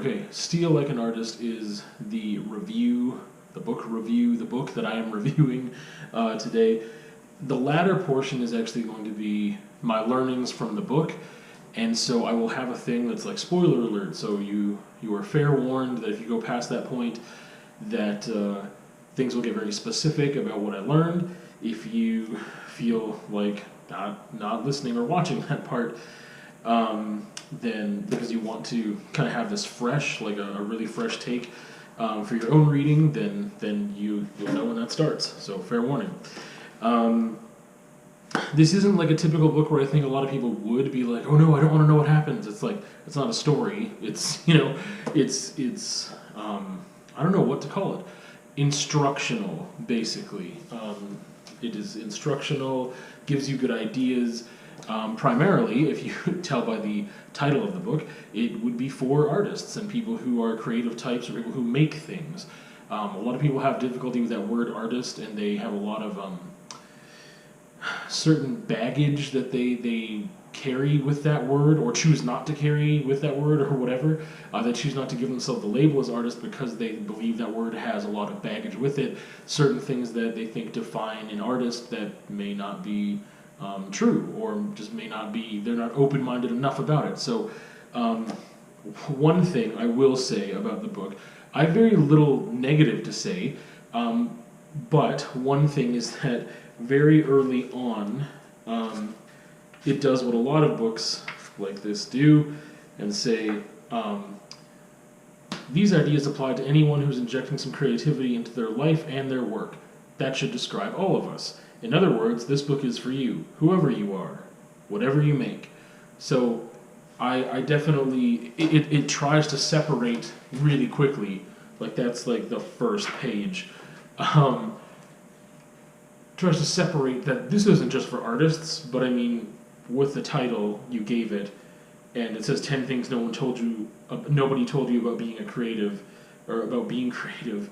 Okay, Steal Like an Artist is the book that I am reviewing today. The latter portion is actually going to be my learnings from the book, and so I will have a thing that's like spoiler alert. So you are fair warned that if you go past that point, that things will get very specific about what I learned. If you feel like not listening or watching that part, then because you want to kind of have this fresh, like a really fresh take for your own reading, then you'll know when that starts. So fair warning. This isn't like a typical book where I think a lot of people would be like, oh no, I don't want to know what happens. It's like, it's not a story. It's, it's I don't know what to call it. Instructional, basically. It is instructional, gives you good ideas. Primarily, if you tell by the title of the book, it would be for artists and people who are creative types or people who make things. A lot of people have difficulty with that word artist, and they have a lot of certain baggage that they carry with that word, or choose not to carry with that word, or whatever. They choose not to give themselves the label as artist because they believe that word has a lot of baggage with it. Certain things that they think define an artist that may not be true, or just may not be, they're not open-minded enough about it. So one thing I will say about the book, I have very little negative to say, but one thing is that very early on, it does what a lot of books like this do, and say, these ideas apply to anyone who's injecting some creativity into their life and their work. That should describe all of us. In other words, this book is for you, whoever you are, whatever you make. So I definitely, it tries to separate really quickly, like that's like the first page. Tries to separate that this isn't just for artists, but I mean, with the title you gave it, and it says 10 things nobody told you about being a creative, or about being creative.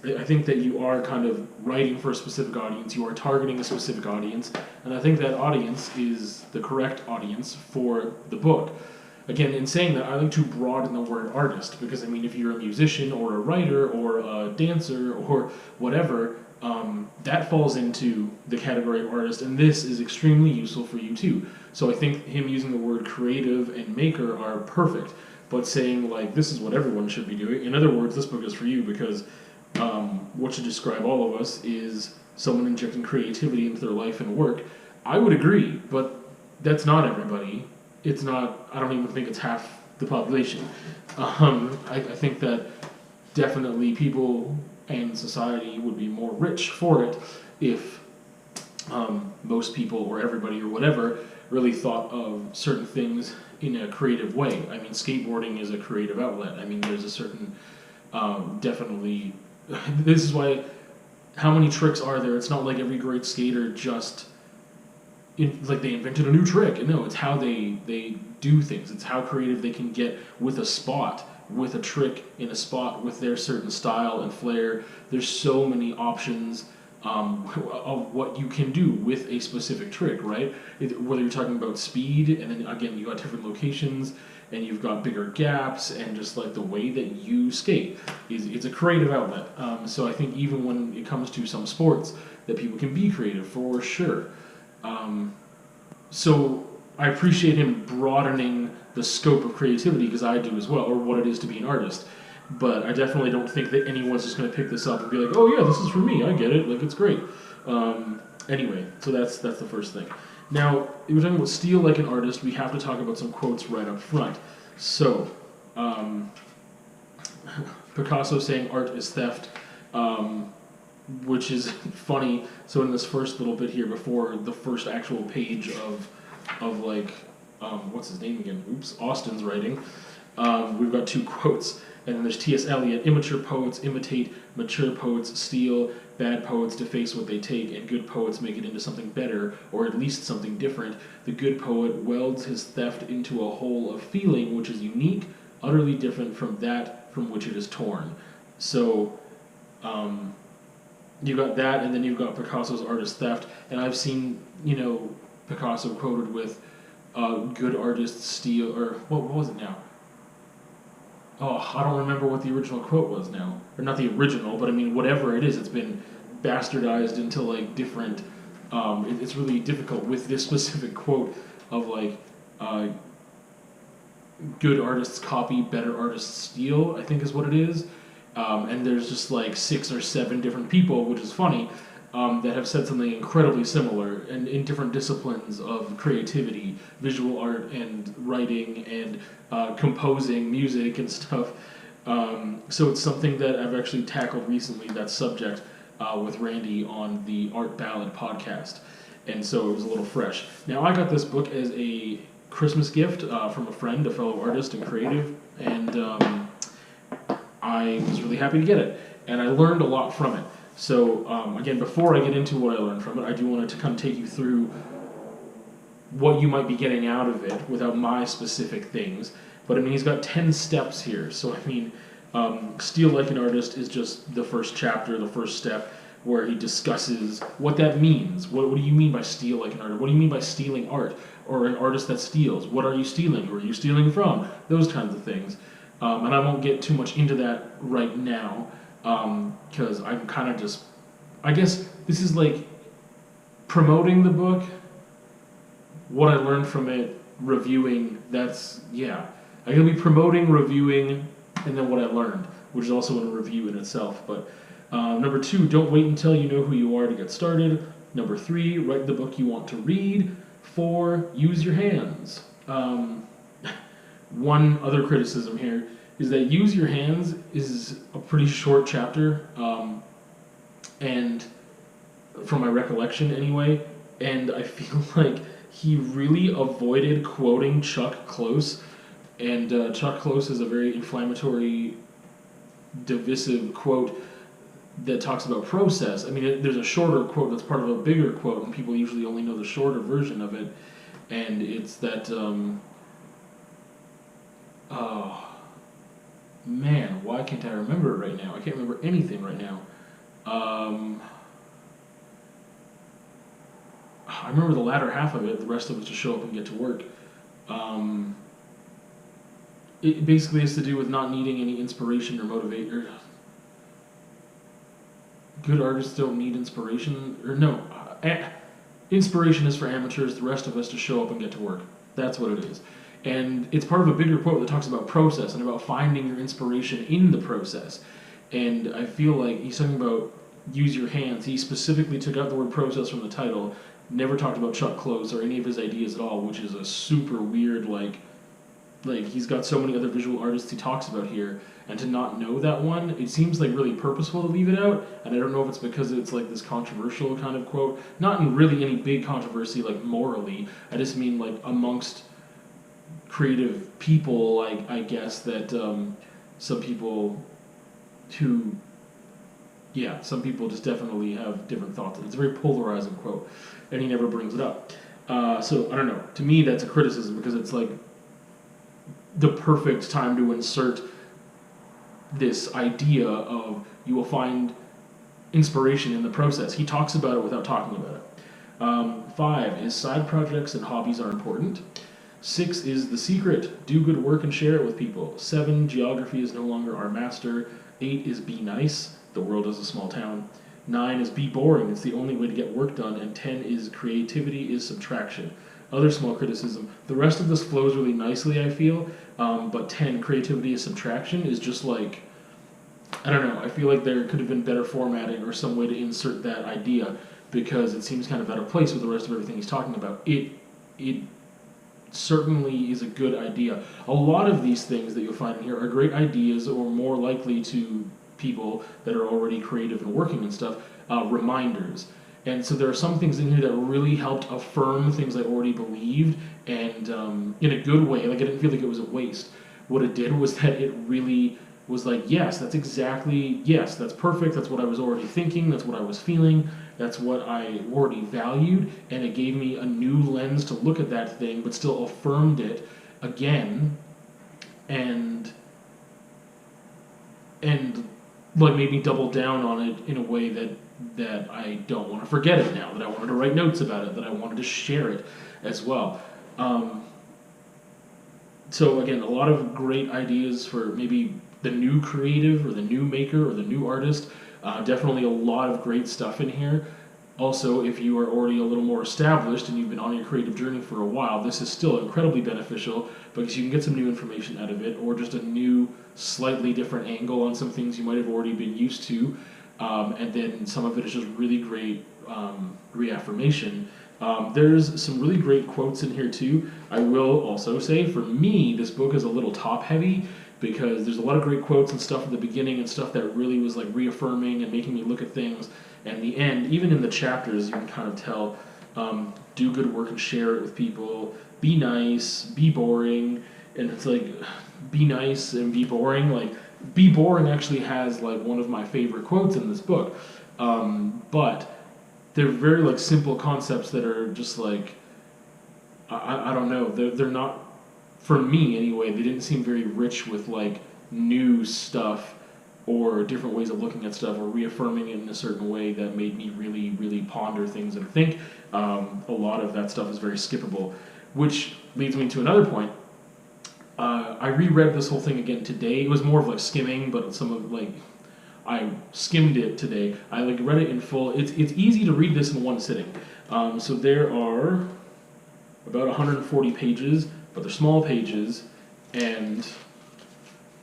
I think that you are kind of writing for a specific audience, you are targeting a specific audience, and I think that audience is the correct audience for the book. Again, in saying that, I like to broaden the word artist, because I mean, if you're a musician or a writer or a dancer or whatever, that falls into the category of artist, and this is extremely useful for you too. So I think him using the word creative and maker are perfect, but saying like, this is what everyone should be doing. In other words, this book is for you because what should describe all of us is someone injecting creativity into their life and work. I would agree, but that's not everybody. It's not, I don't even think it's half the population. I think that definitely people and society would be more rich for it if most people or everybody or whatever really thought of certain things in a creative way. I mean, skateboarding is a creative outlet. I mean, there's a certain, definitely, this is why, how many tricks are there? It's not like every great skater just, like they invented a new trick. No, it's how they do things. It's how creative they can get with a spot, with a trick in a spot, with their certain style and flair. There's so many options of what you can do with a specific trick, right? Whether you're talking about speed, and then again, you got different locations, and you've got bigger gaps, and just like the way that you skate, it's a creative outlet. So I think even when it comes to some sports, that people can be creative for sure. So I appreciate him broadening the scope of creativity, because I do as well, or what it is to be an artist. But I definitely don't think that anyone's just going to pick this up and be like, oh yeah, this is for me, I get it, like it's great. Anyway, so that's the first thing. Now, if we're talking about Steal Like an Artist, we have to talk about some quotes right up front. So, Picasso saying art is theft, which is funny. So in this first little bit here, before the first actual page of like, what's his name again? Oops, Austin's writing. We've got two quotes. And then there's T.S. Eliot: immature poets imitate, mature poets steal, bad poets deface what they take, and good poets make it into something better, or at least something different. The good poet welds his theft into a whole of feeling which is unique, utterly different from that from which it is torn. So, you've got that, and then you've got Picasso's art is theft, and I've seen, Picasso quoted with, good artists steal, or what was it now? I don't remember what the original quote was now. Or not the original, but I mean, whatever it is, it's been bastardized into like different. It's really difficult with this specific quote of like, good artists copy, better artists steal, I think is what it is. And there's just like 6 or 7 different people, which is funny, that have said something incredibly similar and in different disciplines of creativity, visual art and writing and composing music and stuff. So it's something that I've actually tackled recently, that subject, with Randy on the Art Ballad podcast. And so it was a little fresh. Now, I got this book as a Christmas gift from a friend, a fellow artist and creative, and I was really happy to get it. And I learned a lot from it. So, again, before I get into what I learned from it, I do want to kind of take you through what you might be getting out of it without my specific things. But, I mean, he's got 10 steps here. So, I mean, Steal Like an Artist is just the first chapter, the first step, where he discusses what that means. What do you mean by steal like an artist? What do you mean by stealing art? Or an artist that steals? What are you stealing? Who are you stealing from? Those kinds of things. And I won't get too much into that right now, because I'm kind of just... I guess this is like promoting the book, what I learned from it, reviewing, that's... yeah. I'm going to be promoting, reviewing, and then what I learned, which is also in a review in itself. But number 2, don't wait until you know who you are to get started. Number 3, write the book you want to read. 4, use your hands. One other criticism here is that use your hands is a pretty short chapter, and from my recollection anyway, and I feel like he really avoided quoting Chuck Close, and Chuck Close is a very inflammatory, divisive quote that talks about process. I mean, there's a shorter quote that's part of a bigger quote, and people usually only know the shorter version of it, and it's that, oh, man, why can't I remember it right now? I can't remember anything right now. I remember the latter half of it, the rest of it to show up and get to work. It basically has to do with not needing any inspiration or motivation. Good artists don't need inspiration, or no, inspiration is for amateurs, the rest of us to show up and get to work. That's what it is. And it's part of a bigger quote that talks about process and about finding your inspiration in the process. And I feel like he's talking about use your hands. He specifically took out the word process from the title, never talked about Chuck Close or any of his ideas at all, which is a super weird, like he's got so many other visual artists he talks about here, and to not know that one, it seems like really purposeful to leave it out, and I don't know if it's because it's like this controversial kind of quote, not in really any big controversy like morally, I just mean like amongst creative people, like I guess that some people just definitely have different thoughts. It's a very polarizing quote, and he never brings it up. So I don't know, to me that's a criticism, because it's like the perfect time to insert this idea of you will find inspiration in the process. He talks about it without talking about it. 5 is side projects and hobbies are important. 6 is the secret. Do good work and share it with people. 7, geography is no longer our master. 8 is be nice. The world is a small town. 9 is be boring. It's the only way to get work done. And 10 is creativity is subtraction. Other small criticism. The rest of this flows really nicely, I feel. But 10, creativity is subtraction, is just like, I don't know. I feel like there could have been better formatting or some way to insert that idea, because it seems kind of out of place with the rest of everything he's talking about. It certainly is a good idea. A lot of these things that you'll find in here are great ideas, or more likely to people that are already creative and working and stuff, reminders. And so there are some things in here that really helped affirm things I already believed, and in a good way. Like, I didn't feel like it was a waste. What it did was that it really was like, yes, that's perfect, that's what I was already thinking, that's what I was feeling, that's what I already valued, and it gave me a new lens to look at that thing, but still affirmed it again, and like made me double down on it in a way that I don't want to forget it now, that I wanted to write notes about it, that I wanted to share it as well. So again, a lot of great ideas for maybe the new creative or the new maker or the new artist. Definitely a lot of great stuff in here. Also, if you are already a little more established and you've been on your creative journey for a while, this is still incredibly beneficial because you can get some new information out of it, or just a new, slightly different angle on some things you might have already been used to. And then some of it is just really great reaffirmation. There's some really great quotes in here too. I will also say, for me, this book is a little top heavy because there's a lot of great quotes and stuff at the beginning and stuff that really was like reaffirming and making me look at things. And the end, even in the chapters, you can kind of tell, do good work and share it with people, be nice, be boring. And it's like, be nice and be boring. Like, be boring actually has like one of my favorite quotes in this book. But they're very like simple concepts that are just like, I don't know, they're not, for me anyway, they didn't seem very rich with like new stuff or different ways of looking at stuff or reaffirming it in a certain way that made me really, really ponder things and think. A lot of that stuff is very skippable, which leads me to another point. I reread this whole thing again today. It was more of like skimming, but some of like, I skimmed it today. I like read it in full. It's easy to read this in one sitting. So there are about 140 pages, but they're small pages, and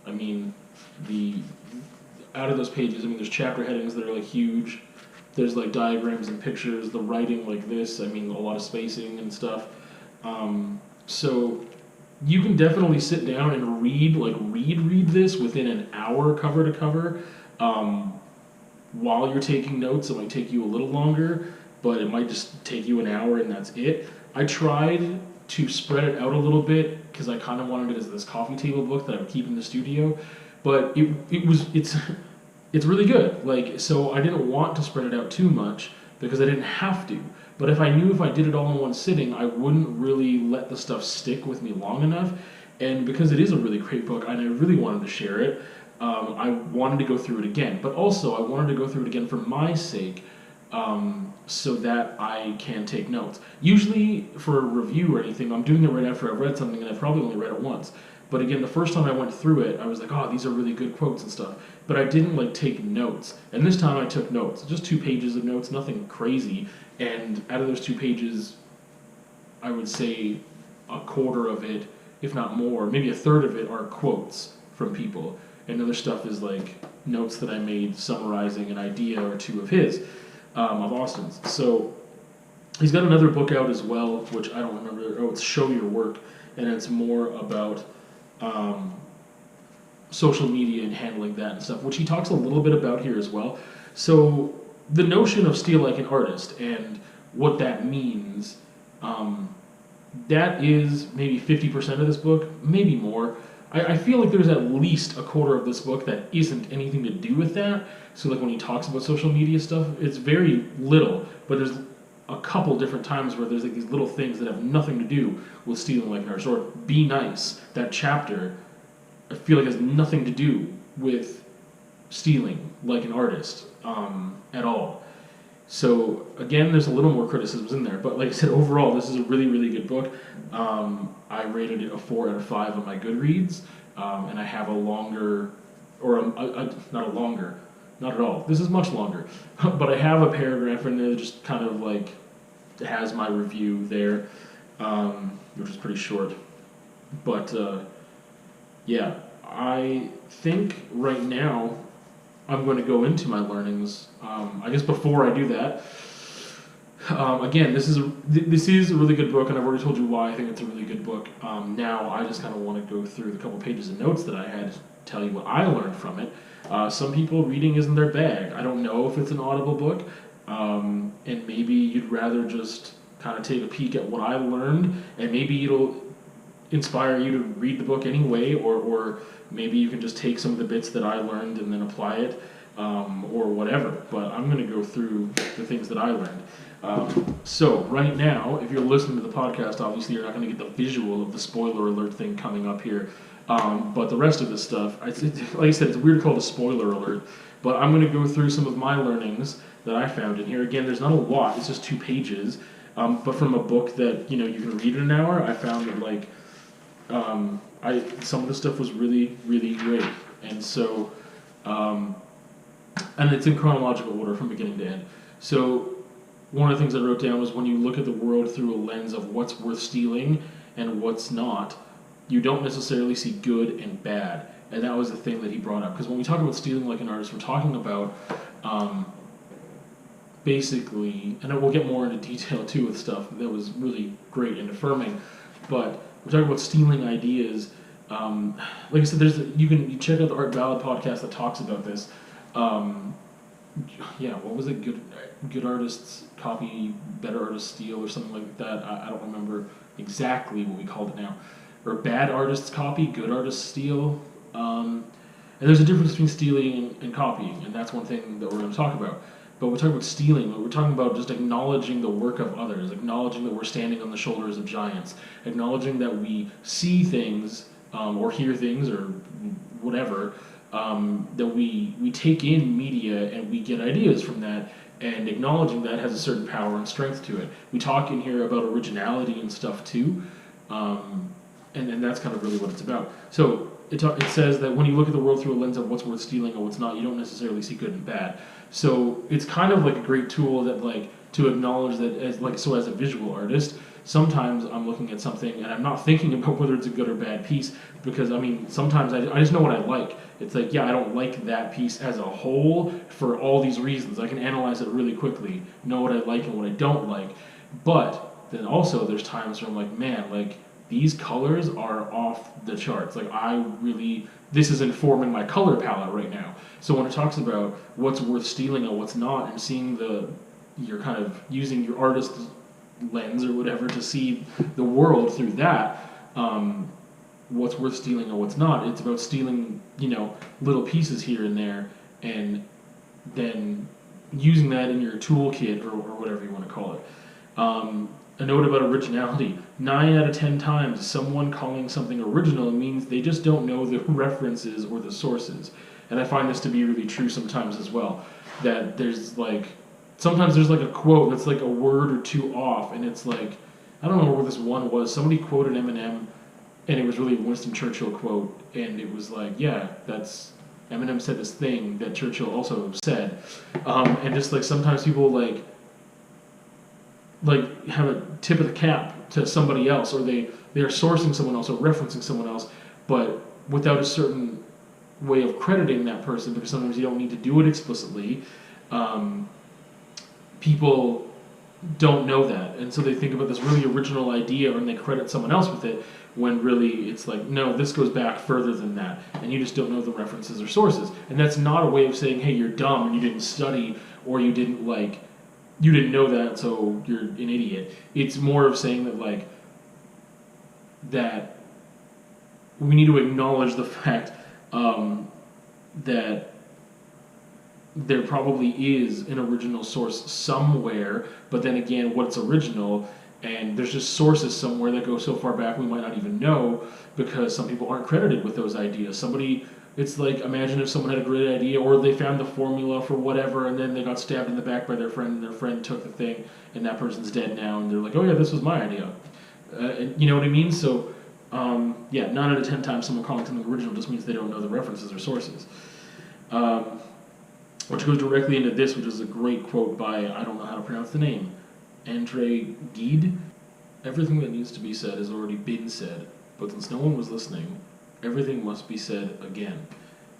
I mean out of those pages, I mean there's chapter headings that are like huge. There's like diagrams and pictures. The writing like this. I mean a lot of spacing and stuff. So you can definitely sit down and read this within an hour cover to cover. While you're taking notes, it might take you a little longer, but it might just take you an hour and that's it. I tried to spread it out a little bit because I kind of wanted it as this coffee table book that I would keep in the studio, but it's really good. Like, so I didn't want to spread it out too much because I didn't have to. But if I knew if I did it all in one sitting, I wouldn't really let the stuff stick with me long enough. And because it is a really great book and I really wanted to share it, I wanted to go through it again. But also, I wanted to go through it again for my sake, so that I can take notes. Usually, for a review or anything, I'm doing it right after I've read something, and I've probably only read it once. But again, the first time I went through it, I was like, oh, these are really good quotes and stuff. But I didn't like take notes. And this time I took notes. Just 2 pages of notes, nothing crazy. And out of those 2 pages, I would say a quarter of it, if not more, maybe a third of it are quotes from people. And other stuff is like notes that I made summarizing an idea or 2 of his, of Austin's. So he's got another book out as well, which I don't remember. Oh, it's Show Your Work. And it's more about social media and handling that and stuff, which he talks a little bit about here as well. So the notion of steal like an artist and what that means, that is maybe 50% of this book, maybe more. I feel like there's at least a quarter of this book that isn't anything to do with that. So like when he talks about social media stuff, it's very little, but there's a couple different times where there's like these little things that have nothing to do with stealing like an artist. Or Be Nice, that chapter, I feel like has nothing to do with stealing like an artist at all. So again, there's a little more criticisms in there, but like I said, overall, this is a really, really good book. I rated it a 4 out of 5 on my Goodreads, and I have a longer, or not a longer, not at all. This is much longer, but I have a paragraph in there that just kind of like has my review there, which is pretty short. But yeah, I think right now I'm going to go into my learnings. I guess before I do that, again, this is a really good book, and I've already told you why I think it's a really good book. Now I just kind of want to go through the couple pages of notes that I had to tell you what I learned from it. Some people, reading isn't their bag. I don't know if it's an Audible book, and maybe you'd rather just kind of take a peek at what I learned, and maybe it'll inspire you to read the book anyway, or maybe you can just take some of the bits that I learned and then apply it, or whatever. But I'm going to go through the things that I learned. So right now, if you're listening to the podcast, obviously you're not going to get the visual of the spoiler alert thing coming up here. But the rest of this stuff, like I said, it's weird to call it a spoiler alert, but I'm going to go through some of my learnings that I found in here. Again, there's not a lot, it's just 2 pages, but from a book that, you can read in an hour, I found that, like, Some of the stuff was really, really great. And so, and it's in chronological order from beginning to end. So one of the things I wrote down was when you look at the world through a lens of what's worth stealing and what's not, you don't necessarily see good and bad. And that was the thing that he brought up. Because when we talk about stealing like an artist, we're talking about basically, and we'll get more into detail too with stuff that was really great and affirming, but we're talking about stealing ideas. Like I said, you check out the Art Ballad podcast that talks about this. What was it? Good artists copy, better artists steal, or something like that. I don't remember exactly what we called it now. Or bad artists copy, good artists steal. And there's a difference between stealing and copying, and that's one thing that we're going to talk about. But we're talking about stealing. We're talking about just acknowledging the work of others, acknowledging that we're standing on the shoulders of giants, acknowledging that we see things or hear things or whatever, that we take in media and we get ideas from that, and acknowledging that has a certain power and strength to it. We talk in here about originality and stuff too, and that's kind of really what it's about. So it says that when you look at the world through a lens of what's worth stealing and what's not, you don't necessarily see good and bad. So it's kind of like a great tool that to acknowledge that as a visual artist, sometimes I'm looking at something and I'm not thinking about whether it's a good or bad piece, because sometimes I just know what I like. It's I don't like that piece as a whole for all these reasons. I can analyze it really quickly, know what I like and what I don't like. But then also there's times where I'm like, man, these colors are off the charts. This is informing my color palette right now. So when it talks about what's worth stealing and what's not, and seeing you're kind of using your artist lens or whatever to see the world through that, what's worth stealing and what's not, it's about stealing, little pieces here and there, and then using that in your toolkit or whatever you want to call it. A note about originality. 9 out of 10 times, someone calling something original means they just don't know the references or the sources. And I find this to be really true sometimes as well. That sometimes there's a quote that's a word or two off, and it's I don't know where this one was. Somebody quoted Eminem, and it was really a Winston Churchill quote, and it was that's Eminem said this thing that Churchill also said. And just sometimes people have a tip of the cap to somebody else, or they are sourcing someone else or referencing someone else, but without a certain way of crediting that person, because sometimes you don't need to do it explicitly. People don't know that, and so they think about this really original idea and they credit someone else with it, when really it's no, this goes back further than that, and you just don't know the references or sources. And that's not a way of saying, hey, you're dumb and you didn't study, or you didn't you didn't know that, so you're an idiot. It's more of saying that that we need to acknowledge the fact that there probably is an original source somewhere, but then again, what's original? And there's just sources somewhere that go so far back we might not even know, because some people aren't credited with those ideas. It's imagine if someone had a great idea, or they found the formula for whatever, and then they got stabbed in the back by their friend, and their friend took the thing, and that person's dead now, and they're oh yeah, this was my idea. And you know what I mean? So, 9 out of 10 times someone calling something original just means they don't know the references or sources. Which goes directly into this, which is a great quote by, I don't know how to pronounce the name, Andre Gide. Everything that needs to be said has already been said, but since no one was listening, everything must be said again.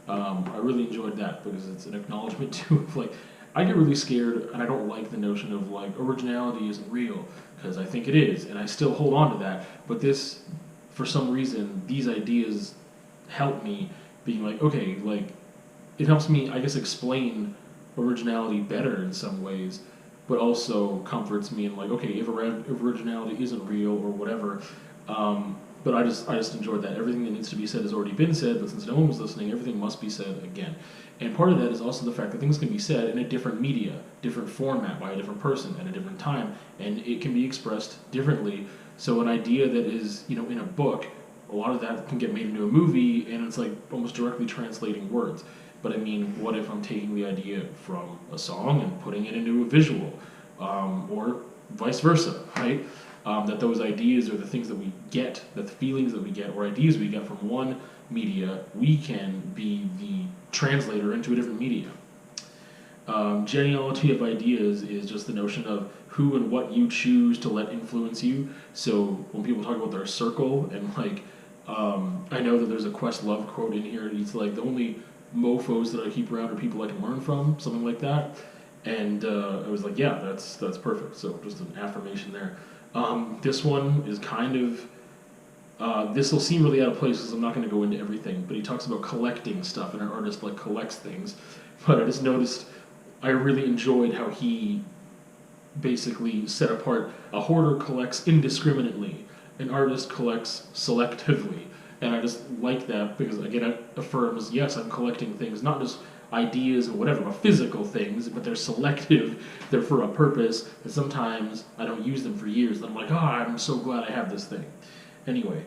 I really enjoyed that, because it's an acknowledgement too of I get really scared, and I don't like the notion of originality isn't real, because I think it is, and I still hold on to that. But this, for some reason, these ideas help me being okay, it helps me, I guess, explain originality better in some ways, but also comforts me in okay, if originality isn't real or whatever. But I just enjoyed that. Everything that needs to be said has already been said, but since no one was listening, everything must be said again. And part of that is also the fact that things can be said in a different media, different format, by a different person at a different time, and it can be expressed differently. So an idea that is, in a book, a lot of that can get made into a movie, and it's almost directly translating words. But what if I'm taking the idea from a song and putting it into a visual, or vice versa, right? that those ideas or the things that we get, that the feelings that we get or ideas we get from one media, we can be the translator into a different media. Genealogy of Ideas is just the notion of who and what you choose to let influence you. So when people talk about their circle, and like, I know that there's a Questlove quote in here, and it's like, the only mofos that I keep around are people I can learn from, something like that. And I was like, yeah, that's perfect. So just an affirmation there. This one is kind of, this will seem really out of place because I'm not going to go into everything, but he talks about collecting stuff, and an artist like collects things. But I just noticed, I really enjoyed how he basically set apart a hoarder collects indiscriminately, an artist collects selectively. And I just like that because, again, it affirms, yes, I'm collecting things, not just ideas and whatever, but physical things, but they're selective, they're for a purpose, and sometimes I don't use them for years, and I'm like, I'm so glad I have this thing. Anyway,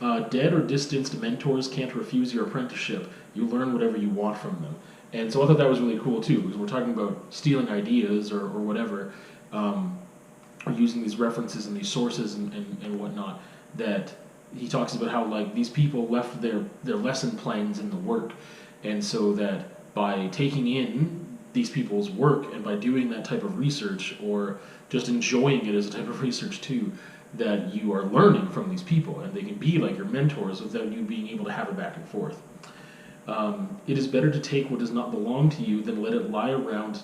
dead or distanced mentors can't refuse your apprenticeship. You learn whatever you want from them. And so I thought that was really cool too, because we're talking about stealing ideas or whatever, or using these references and these sources and whatnot, that he talks about how like these people left their lesson plans in the work, and so that by taking in these people's work and by doing that type of research or just enjoying it as a type of research too, that you are learning from these people and they can be like your mentors without you being able to have a back and forth. It is better to take what does not belong to you than let it lie around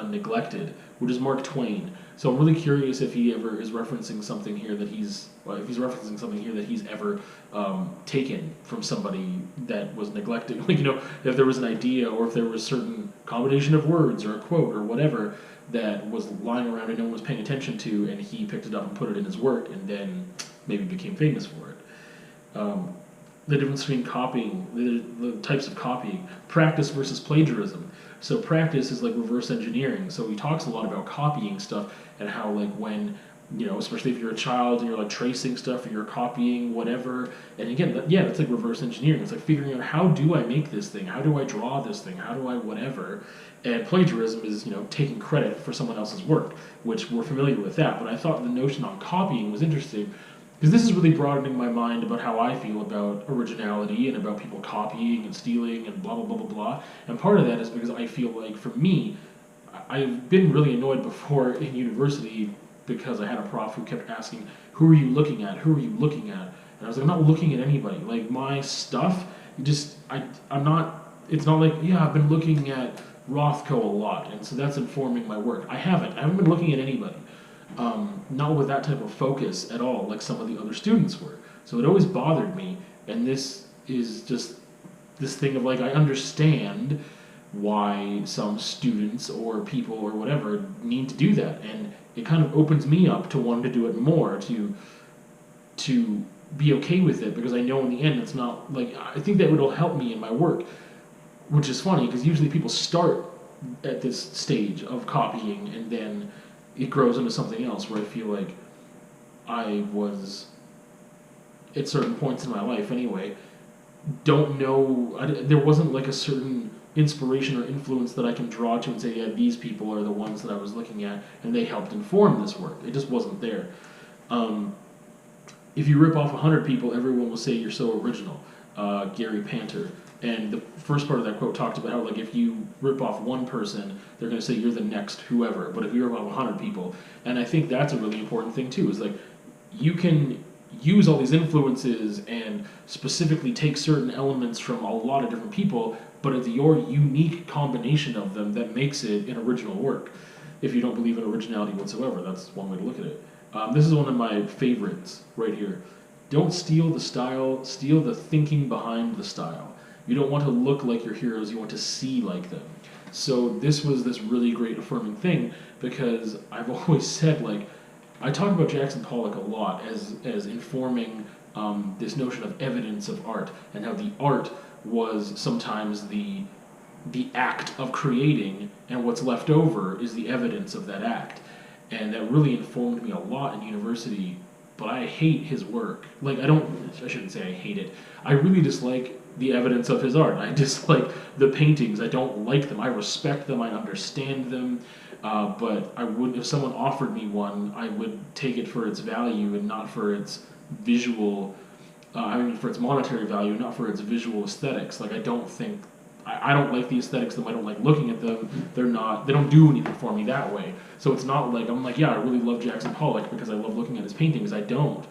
neglected, which is Mark Twain. So I'm really curious if he ever is referencing something here that he's ever taken from somebody that was neglected. Like, if there was an idea or if there was a certain combination of words or a quote or whatever that was lying around and no one was paying attention to, and he picked it up and put it in his work and then maybe became famous for it. The difference between copying, the types of copying, practice versus plagiarism. So practice is like reverse engineering. So he talks a lot about copying stuff and how like when, especially if you're a child and you're like tracing stuff or you're copying whatever. And again, that's like reverse engineering. It's like figuring out, how do I make this thing? How do I draw this thing? How do I whatever? And plagiarism is, taking credit for someone else's work, which we're familiar with that. But I thought the notion on copying was interesting, because this is really broadening my mind about how I feel about originality and about people copying and stealing and blah, blah, blah, blah, blah. And part of that is because I feel like, for me, I've been really annoyed before in university because I had a prof who kept asking, who are you looking at? Who are you looking at? And I was like, I'm not looking at anybody. Like, my stuff, I'm not, it's not like, I've been looking at Rothko a lot, and so that's informing my work. I haven't been looking at anybody. Not with that type of focus at all, like some of the other students were. So it always bothered me, and this is just this thing of like, I understand why some students or people or whatever need to do that, and it kind of opens me up to wanting to do it more, to be okay with it, because I know in the end it's not like, I think that it'll help me in my work, which is funny because usually people start at this stage of copying and then it grows into something else, where I feel like I was, at certain points in my life anyway, there wasn't like a certain inspiration or influence that I can draw to and say, these people are the ones that I was looking at and they helped inform this work. It just wasn't there. If you rip off 100 people, everyone will say you're so original. Gary Panter. And the first part of that quote talked about how, like, if you rip off one person, they're going to say you're the next whoever. But if you rip off 100 people, and I think that's a really important thing too, is like, you can use all these influences and specifically take certain elements from a lot of different people, but it's your unique combination of them that makes it an original work. If you don't believe in originality whatsoever, that's one way to look at it. This is one of my favorites right here. Don't steal the style, steal the thinking behind the style. You don't want to look like your heroes, you want to see like them. So this was this really great affirming thing, because I've always said, like, I talk about Jackson Pollock a lot as informing this notion of evidence of art, and how the art was sometimes the act of creating, and what's left over is the evidence of that act. And that really informed me a lot in university, but I hate his work. Like, I shouldn't say I hate it. I really dislike the evidence of his art. I dislike the paintings. I don't like them. I respect them. I understand them. But I would, if someone offered me one, I would take it for its value and not for its visual. For its monetary value, not for its visual aesthetics. Like I don't think, I don't like the aesthetics of them. I don't like looking at them. They don't do anything for me that way. So it's not like I'm like, yeah, I really love Jackson Pollock because I love looking at his paintings. I don't.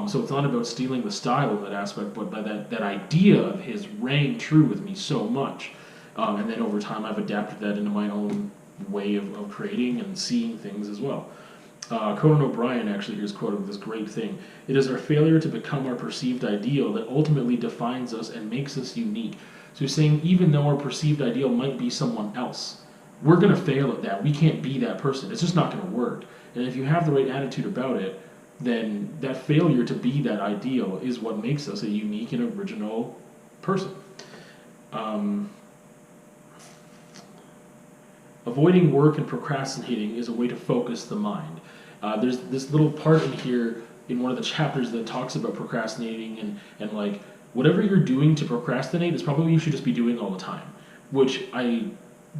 So it's not about stealing the style in that aspect, but that idea of his rang true with me so much. And then over time, I've adapted that into my own way of creating and seeing things as well. Conan O'Brien actually here's quoted this great thing. It is our failure to become our perceived ideal that ultimately defines us and makes us unique. So he's saying even though our perceived ideal might be someone else, we're going to fail at that. We can't be that person. It's just not going to work. And if you have the right attitude about it, then that failure to be that ideal is what makes us a unique and original person. Avoiding work and procrastinating is a way to focus the mind. There's this little part in here in one of the chapters that talks about procrastinating and like whatever you're doing to procrastinate is probably what you should just be doing all the time, which I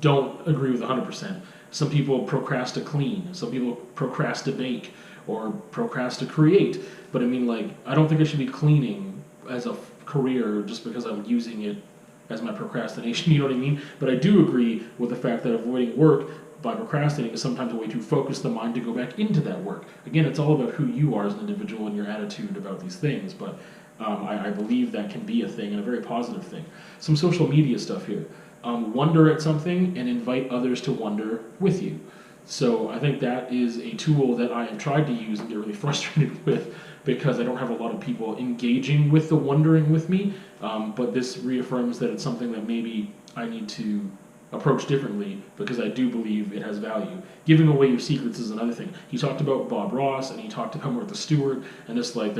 don't agree with 100%. Some people procrastinate clean, some people procrastinate or procrastinate, but I mean like I don't think I should be cleaning as a career just because I'm using it as my procrastination, you know what I mean? But I do agree with the fact that avoiding work by procrastinating is sometimes a way to focus the mind to go back into that work. Again, it's all about who you are as an individual and your attitude about these things, but I believe that can be a thing and a very positive thing. Some social media stuff here. Wonder at something and invite others to wonder with you. So I think that is a tool that I have tried to use and get really frustrated with because I don't have a lot of people engaging with the wondering with me, but this reaffirms that it's something that maybe I need to approach differently because I do believe it has value. Giving away your secrets is another thing. He talked about Bob Ross and he talked about Martha Stewart and it's like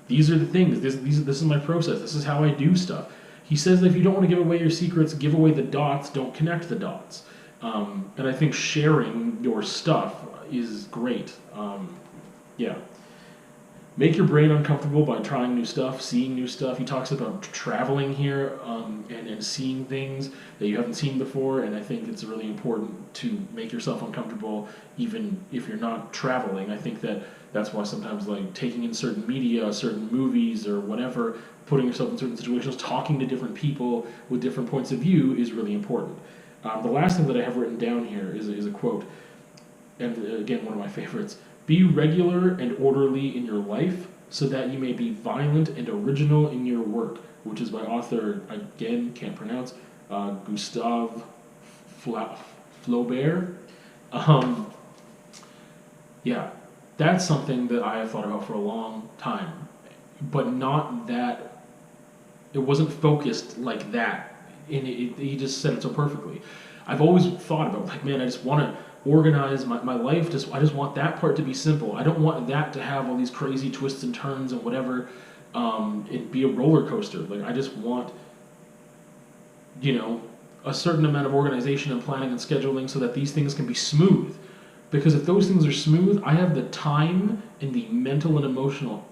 these are the things, this is my process, this is how I do stuff. He says that if you don't want to give away your secrets, give away the dots, don't connect the dots. And I think sharing your stuff is great. Yeah. Make your brain uncomfortable by trying new stuff, seeing new stuff. He talks about traveling here and seeing things that you haven't seen before, and I think it's really important to make yourself uncomfortable even if you're not traveling. I think that's why sometimes like taking in certain media, certain movies or whatever, putting yourself in certain situations, talking to different people with different points of view is really important. The last thing that I have written down here is a quote, and again, one of my favorites. Be regular and orderly in your life so that you may be violent and original in your work, which is by author, again, can't pronounce, Gustave Flaubert. Yeah, that's something that I have thought about for a long time, but not that, it wasn't focused like that. And he just said it so perfectly. I've always thought about, like, man, I just want to organize my life. I just want that part to be simple. I don't want that to have all these crazy twists and turns and whatever. It be a roller coaster. Like I just want, a certain amount of organization and planning and scheduling so that these things can be smooth. Because if those things are smooth, I have the time and the mental and emotional,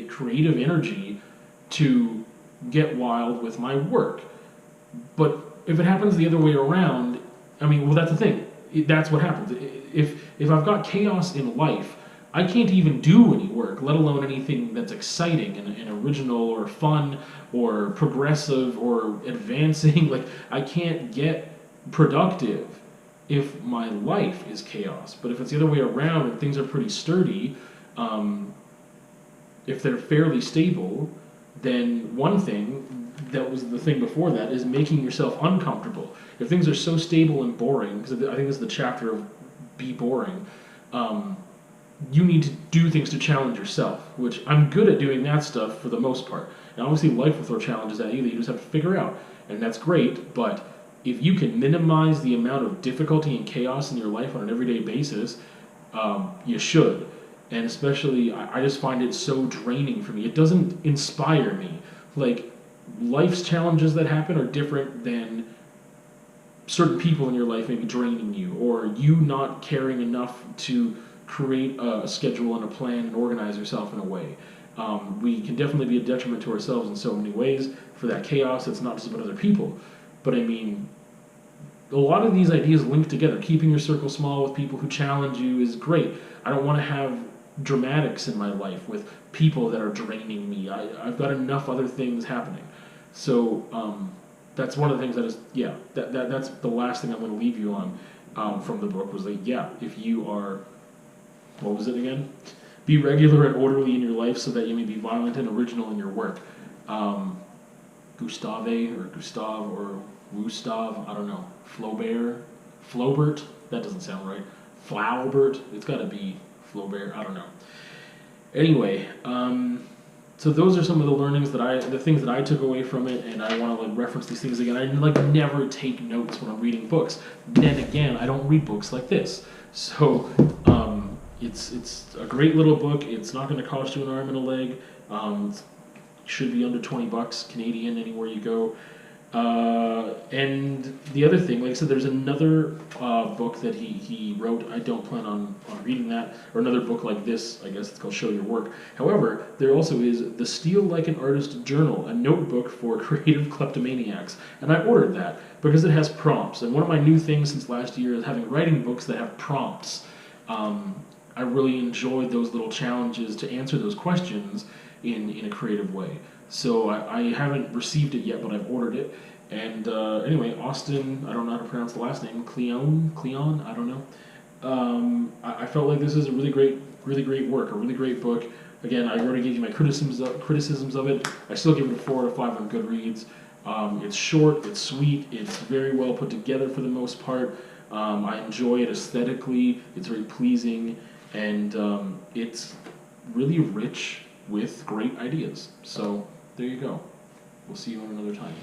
creative energy to get wild with my work. But if it happens the other way around, that's the thing. That's what happens. If I've got chaos in life, I can't even do any work, let alone anything that's exciting and original or fun or progressive or advancing. Like, I can't get productive if my life is chaos. But if it's the other way around and things are pretty sturdy, if they're fairly stable, then one thing, that was the thing before that, is making yourself uncomfortable. If things are so stable and boring, because I think this is the chapter of be boring, you need to do things to challenge yourself, which I'm good at doing that stuff for the most part. And obviously life will throw challenges at you that you just have to figure out, and that's great, but if you can minimize the amount of difficulty and chaos in your life on an everyday basis, you should. And especially, I just find it so draining for me. It doesn't inspire me. Like, life's challenges that happen are different than certain people in your life maybe draining you, or you not caring enough to create a schedule and a plan and organize yourself in a way. We can definitely be a detriment to ourselves in so many ways for that chaos. It's not just about other people, but a lot of these ideas link together. Keeping your circle small with people who challenge you is great. I don't want to have dramatics in my life with people that are draining me. I've got enough other things happening. So that's one of the things that is, yeah, that's the last thing I'm going to leave you on from the book was like, yeah, if you are, what was it again? Be regular and orderly in your life so that you may be violent and original in your work. Gustave or Gustav or Gustav, I don't know. Flaubert, that doesn't sound right. Flaubert, it's got to be Flaubert, I don't know. Anyway, so those are some of the learnings the things that I took away from it, and I want to like reference these things again. I like never take notes when I'm reading books. Then again, I don't read books like this. So it's a great little book. It's not going to cost you an arm and a leg. It should be under $20 Canadian anywhere you go. And the other thing, like I said, there's another book that he wrote. I don't plan on reading that, or another book like this. I guess it's called Show Your Work. However, there also is the Steal Like an Artist Journal, a notebook for creative kleptomaniacs. And I ordered that because it has prompts. And one of my new things since last year is having writing books that have prompts. I really enjoyed those little challenges to answer those questions in a creative way. So I haven't received it yet, but I've ordered it. And anyway, Austin, I don't know how to pronounce the last name, Kleon, I don't know. I felt like this is a really great work, a really great book. Again, I already gave you my criticisms of it. I still give it a 4 out of 5 on Goodreads. It's short, it's sweet, it's very well put together for the most part. I enjoy it aesthetically, it's very pleasing, and it's really rich with great ideas. So there you go. We'll see you on another time.